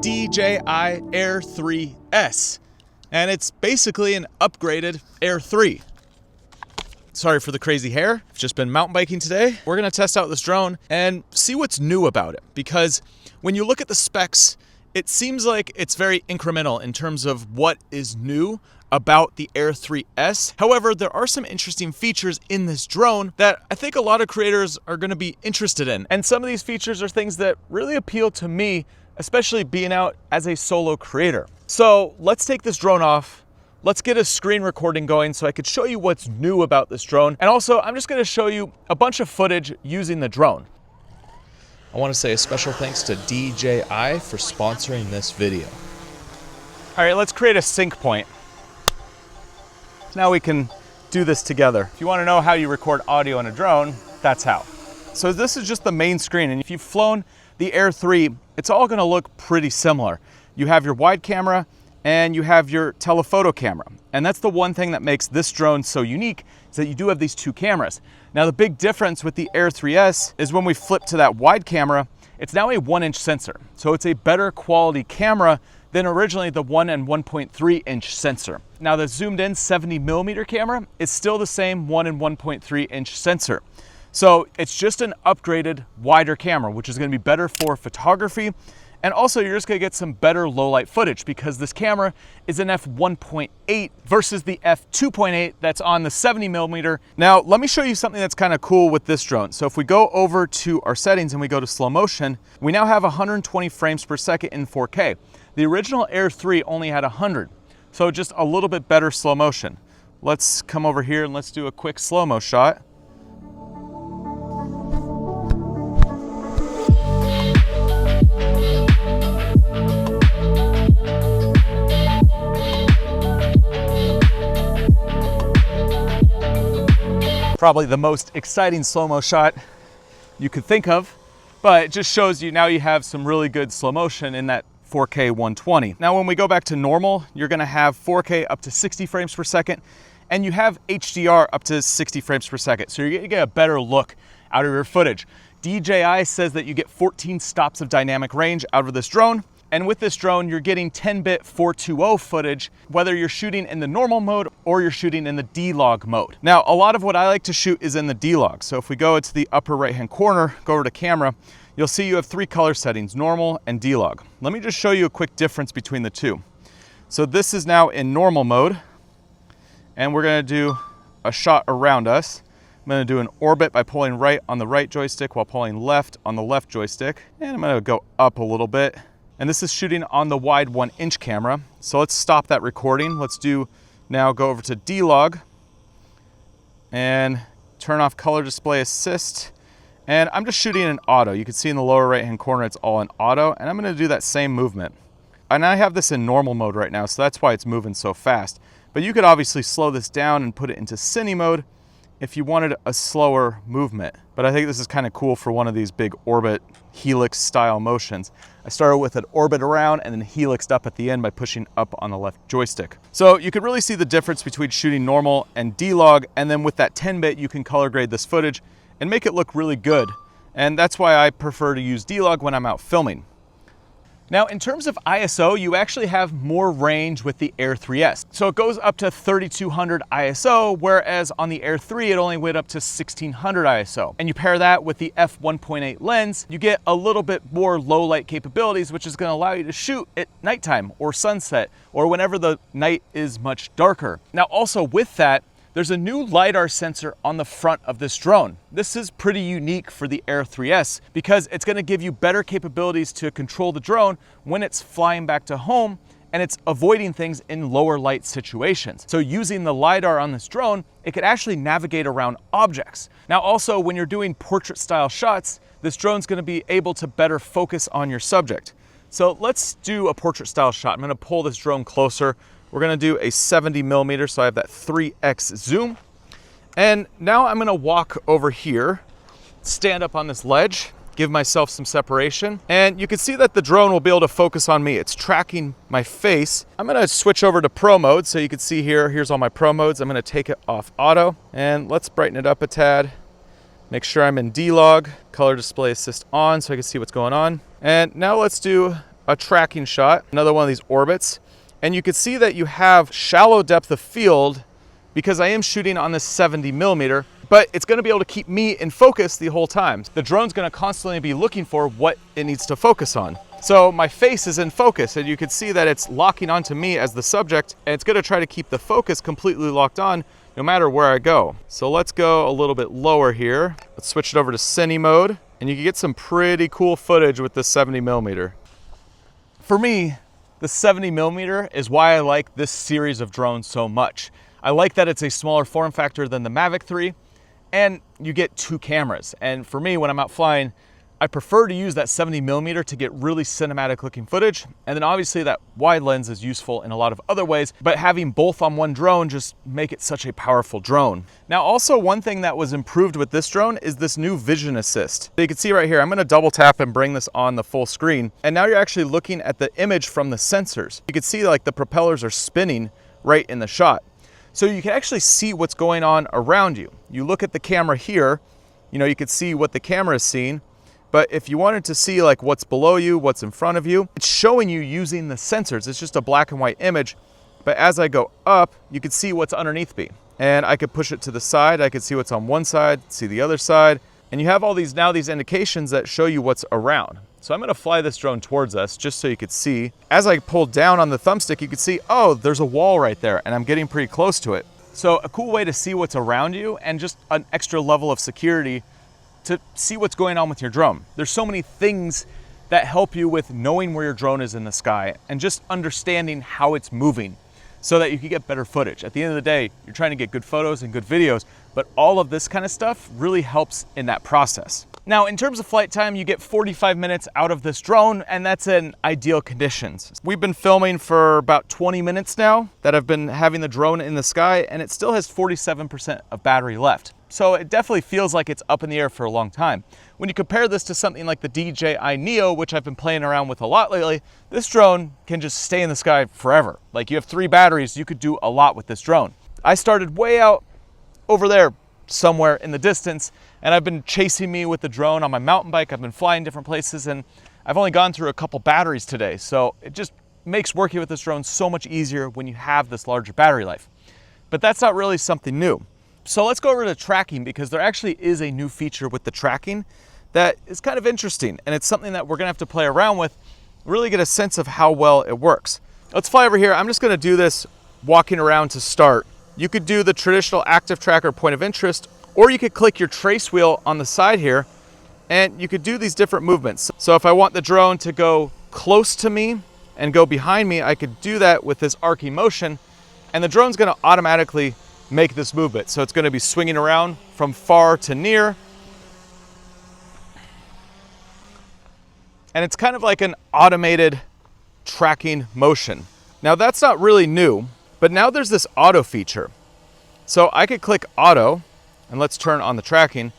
DJI AIR3S, and it's basically an upgraded Air 3. Sorry for the crazy hair. I've just been mountain biking today. We're gonna test out this drone and see what's new about it, because when you look at the specs, it seems like it's very incremental in terms of what is new about the Air 3S. However, there are some interesting features in this drone that I think a lot of creators are gonna be interested in. And some of these features are things that really appeal to me, especially being out as a solo creator. So let's take this drone off. Let's get a screen recording going so I could show you what's new about this drone. And also, I'm just gonna show you a bunch of footage using the drone. I wanna say a special thanks to DJI for sponsoring this video. All right, let's create a sync point. Now we can do this together. If you wanna know how you record audio in a drone, that's how. So this is just the main screen, and if you've flown the Air 3, it's all gonna look pretty similar. You have your wide camera and you have your telephoto camera. And that's the one thing that makes this drone so unique, is that you do have these two cameras. Now the big difference with the Air 3S is when we flip to that wide camera, it's now a 1-inch sensor. So it's a better quality camera than originally the 1 and 1.3 inch sensor. Now the zoomed in 70mm camera is still the same 1 and 1.3 inch sensor. So it's just an upgraded wider camera, which is gonna be better for photography. And also you're just gonna get some better low light footage because this camera is an f1.8 versus the f2.8 that's on the 70mm. Now, let me show you something that's kind of cool with this drone. So if we go over to our settings and we go to slow motion, we now have 120 frames per second in 4K. The original Air 3 only had 100. So just a little bit better slow motion. Let's come over here and let's do a quick slow-mo shot. Probably the most exciting slow-mo shot you could think of, but it just shows you now you have some really good slow motion in that 4K 120. Now when we go back to normal, you're gonna have 4K up to 60 frames per second, and you have HDR up to 60 frames per second. So you're gonna get a better look out of your footage. DJI says that you get 14 stops of dynamic range out of this drone. And with this drone, you're getting 10-bit 420 footage, whether you're shooting in the normal mode or you're shooting in the D-Log mode. Now, a lot of what I like to shoot is in the D-Log. So if we go to the upper right-hand corner, go over to camera, you'll see you have 3 color settings, normal and D-Log. Let me just show you a quick difference between the two. So this is now in normal mode, and we're gonna do a shot around us. I'm gonna do an orbit by pulling right on the right joystick while pulling left on the left joystick. And I'm gonna go up a little bit. And this is shooting on the wide 1-inch camera. So let's stop that recording. Let's now go over to D-Log and turn off color display assist. And I'm just shooting in auto. You can see in the lower right-hand corner, it's all in auto. And I'm gonna do that same movement. And I have this in normal mode right now, so that's why it's moving so fast. But you could obviously slow this down and put it into cine mode if you wanted a slower movement. But I think this is kind of cool for one of these big orbit helix style motions. I started with an orbit around and then helixed up at the end by pushing up on the left joystick. So you can really see the difference between shooting normal and D-Log, and then with that 10-bit, you can color grade this footage and make it look really good. And that's why I prefer to use D-Log when I'm out filming. Now, in terms of ISO, you actually have more range with the Air 3S. So it goes up to 3200 ISO, whereas on the Air 3, it only went up to 1600 ISO. And you pair that with the f1.8 lens, you get a little bit more low light capabilities, which is gonna allow you to shoot at nighttime or sunset, or whenever the night is much darker. Now, also with that, there's a new LiDAR sensor on the front of this drone. This is pretty unique for the Air 3S because it's gonna give you better capabilities to control the drone when it's flying back to home and it's avoiding things in lower light situations. So using the LiDAR on this drone, it could actually navigate around objects. Now also, when you're doing portrait style shots, this drone's gonna be able to better focus on your subject. So let's do a portrait style shot. I'm gonna pull this drone closer. We're gonna do a 70mm, so I have that 3x zoom. And now I'm gonna walk over here, stand up on this ledge, give myself some separation, and you can see that the drone will be able to focus on me. It's tracking my face. I'm gonna switch over to pro mode, so you can see here's all my pro modes. I'm gonna take it off auto, and let's brighten it up a tad. Make sure I'm in D-Log, color display assist on so I can see what's going on. And now let's do a tracking shot, another one of these orbits, and you can see that you have shallow depth of field because I am shooting on this 70mm, but it's gonna be able to keep me in focus the whole time. The drone's gonna constantly be looking for what it needs to focus on. So my face is in focus, and you can see that it's locking onto me as the subject, and it's gonna try to keep the focus completely locked on no matter where I go. So let's go a little bit lower here. Let's switch it over to cine mode, and you can get some pretty cool footage with this 70mm. For me, the 70mm is why I like this series of drones so much. I like that it's a smaller form factor than the Mavic 3, and you get 2 cameras. And for me, when I'm out flying, I prefer to use that 70mm to get really cinematic looking footage. And then obviously that wide lens is useful in a lot of other ways, but having both on one drone just make it such a powerful drone. Now, also one thing that was improved with this drone is this new vision assist. So you can see right here, I'm gonna double tap and bring this on the full screen. And now you're actually looking at the image from the sensors. You can see like the propellers are spinning right in the shot. So you can actually see what's going on around you. You look at the camera here, you know, you can see what the camera is seeing, but if you wanted to see like what's below you, what's in front of you, it's showing you using the sensors. It's just a black and white image, but as I go up, you can see what's underneath me. And I could push it to the side, I could see what's on one side, see the other side, and you have all these now these indications that show you what's around. So I'm gonna fly this drone towards us just so you could see. As I pull down on the thumbstick, you can see, oh, there's a wall right there, and I'm getting pretty close to it. So a cool way to see what's around you, and just an extra level of security to see what's going on with your drone. There's so many things that help you with knowing where your drone is in the sky and just understanding how it's moving so that you can get better footage. At the end of the day, you're trying to get good photos and good videos, but all of this kind of stuff really helps in that process. Now, in terms of flight time, you get 45 minutes out of this drone, and that's in ideal conditions. We've been filming for about 20 minutes now that I've been having the drone in the sky, and it still has 47% of battery left. So it definitely feels like it's up in the air for a long time. When you compare this to something like the DJI Neo, which I've been playing around with a lot lately, this drone can just stay in the sky forever. Like, you have 3 batteries, you could do a lot with this drone. I started way out over there somewhere in the distance, and I've been chasing me with the drone on my mountain bike. I've been flying different places, and I've only gone through a couple batteries today. So it just makes working with this drone so much easier when you have this larger battery life. But that's not really something new. So let's go over to tracking, because there actually is a new feature with the tracking that is kind of interesting, and it's something that we're gonna have to play around with, really get a sense of how well it works. Let's fly over here. I'm just gonna do this walking around to start. You could do the traditional active tracker point of interest, or you could click your trace wheel on the side here, and you could do these different movements. So if I want the drone to go close to me and go behind me, I could do that with this arcing motion, and the drone's gonna automatically make this movement. So it's gonna be swinging around from far to near. And it's kind of like an automated tracking motion. Now that's not really new, but now there's this auto feature. So I could click auto, and let's turn on the tracking.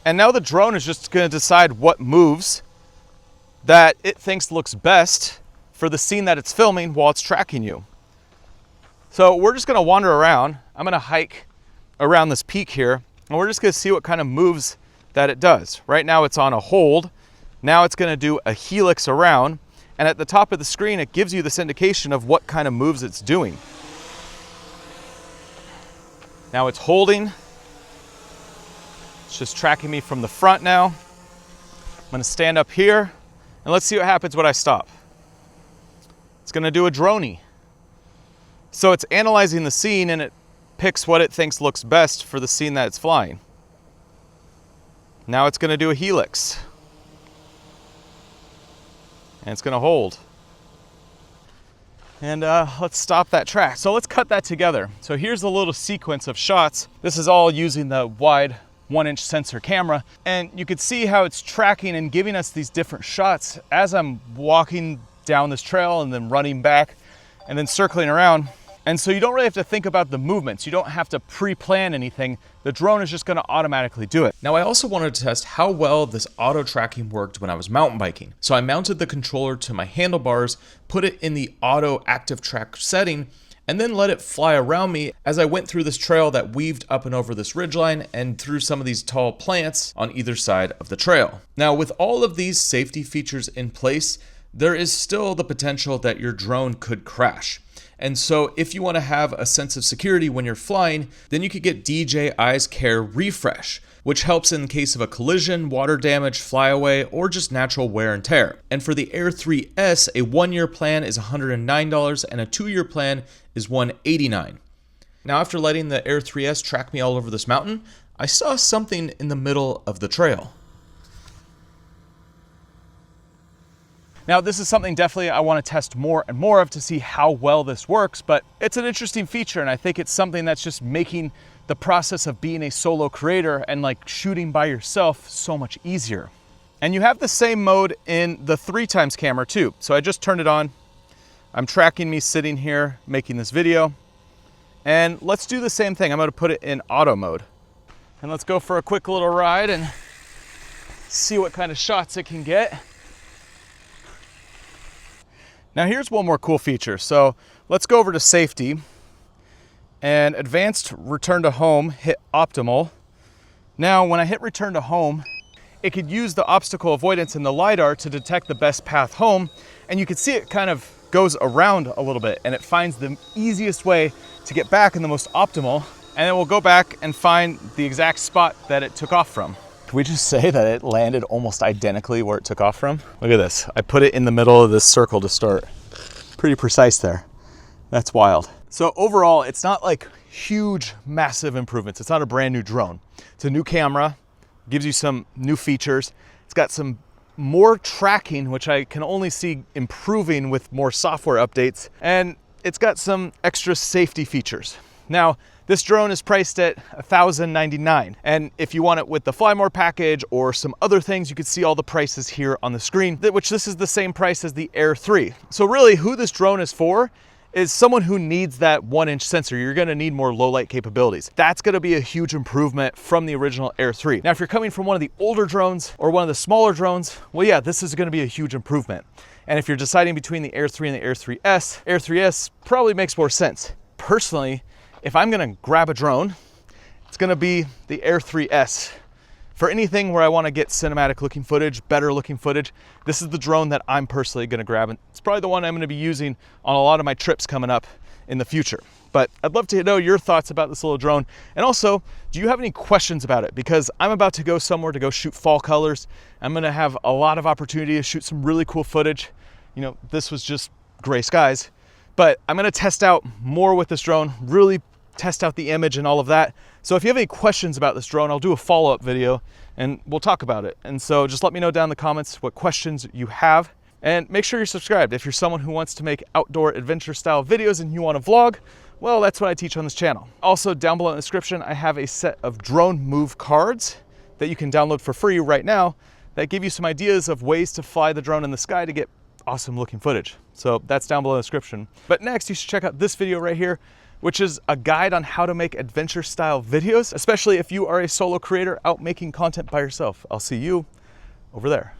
And now the drone is just gonna decide what moves that it thinks looks best for the scene that it's filming while it's tracking you. So we're just gonna wander around. I'm gonna hike around this peak here, and we're just gonna see what kind of moves that it does. Right now it's on a hold. Now it's gonna do a helix around, and at the top of the screen, it gives you this indication of what kind of moves it's doing. Now it's holding. It's just tracking me from the front now. I'm gonna stand up here, and let's see what happens when I stop. It's gonna do a droney. So it's analyzing the scene, and it picks what it thinks looks best for the scene that it's flying. Now it's gonna do a helix. And it's gonna hold. And let's stop that track. So let's cut that together. So here's a little sequence of shots. This is all using the wide 1-inch sensor camera. And you can see how it's tracking and giving us these different shots as I'm walking down this trail and then running back and then circling around. And so you don't really have to think about the movements. You don't have to pre-plan anything. The drone is just gonna automatically do it. Now, I also wanted to test how well this auto tracking worked when I was mountain biking. So I mounted the controller to my handlebars, put it in the auto active track setting, and then let it fly around me as I went through this trail that weaved up and over this ridgeline and through some of these tall plants on either side of the trail. Now, with all of these safety features in place, there is still the potential that your drone could crash. And so if you want to have a sense of security when you're flying, then you could get DJI's Care Refresh, which helps in case of a collision, water damage, flyaway, or just natural wear and tear. And for the Air 3S, a 1-year plan is $109 and a 2-year plan is $189. Now, after letting the Air 3S track me all over this mountain, I saw something in the middle of the trail. Now, this is something definitely I want to test more and more of to see how well this works, but it's an interesting feature, and I think it's something that's just making the process of being a solo creator and like shooting by yourself so much easier. And you have the same mode in the 3x camera too. So I just turned it on. I'm tracking me sitting here making this video. And let's do the same thing. I'm going to put it in auto mode. And let's go for a quick little ride and see what kind of shots it can get. Now here's one more cool feature. So let's go over to safety and advanced return to home, hit optimal. Now when I hit return to home, it could use the obstacle avoidance in the LiDAR to detect the best path home. And you can see it kind of goes around a little bit and it finds the easiest way to get back in the most optimal. And then we'll go back and find the exact spot that it took off from. Can we just say that it landed almost identically where it took off from? Look at this. I put it in the middle of this circle to start. Pretty precise there. That's wild. So overall, it's not like huge, massive improvements. It's not a brand new drone. It's a new camera, gives you some new features. It's got some more tracking, which I can only see improving with more software updates. And it's got some extra safety features. Now, this drone is priced at $1,099. And if you want it with the Fly More package or some other things, you can see all the prices here on the screen, which this is the same price as the Air 3. So really who this drone is for is someone who needs that 1-inch sensor. You're gonna need more low light capabilities. That's gonna be a huge improvement from the original Air 3. Now, if you're coming from one of the older drones or one of the smaller drones, well, yeah, this is gonna be a huge improvement. And if you're deciding between the Air 3 and the Air 3S, Air 3S probably makes more sense. Personally, if I'm gonna grab a drone, it's gonna be the Air 3S. For anything where I wanna get cinematic looking footage, better looking footage, this is the drone that I'm personally gonna grab. And it's probably the one I'm gonna be using on a lot of my trips coming up in the future. But I'd love to know your thoughts about this little drone. And also, do you have any questions about it? Because I'm about to go somewhere to go shoot fall colors. I'm gonna have a lot of opportunity to shoot some really cool footage. You know, this was just gray skies. But I'm gonna test out more with this drone, really test out the image and all of that. So if you have any questions about this drone, I'll do a follow-up video and we'll talk about it. And so just let me know down in the comments what questions you have. And make sure you're subscribed. If you're someone who wants to make outdoor adventure style videos and you want to vlog, well, that's what I teach on this channel. Also, down below in the description, I have a set of drone move cards that you can download for free right now that give you some ideas of ways to fly the drone in the sky to get awesome looking footage. So that's down below in the description. But next, you should check out this video right here, which is a guide on how to make adventure style videos, especially if you are a solo creator out making content by yourself. I'll see you over there.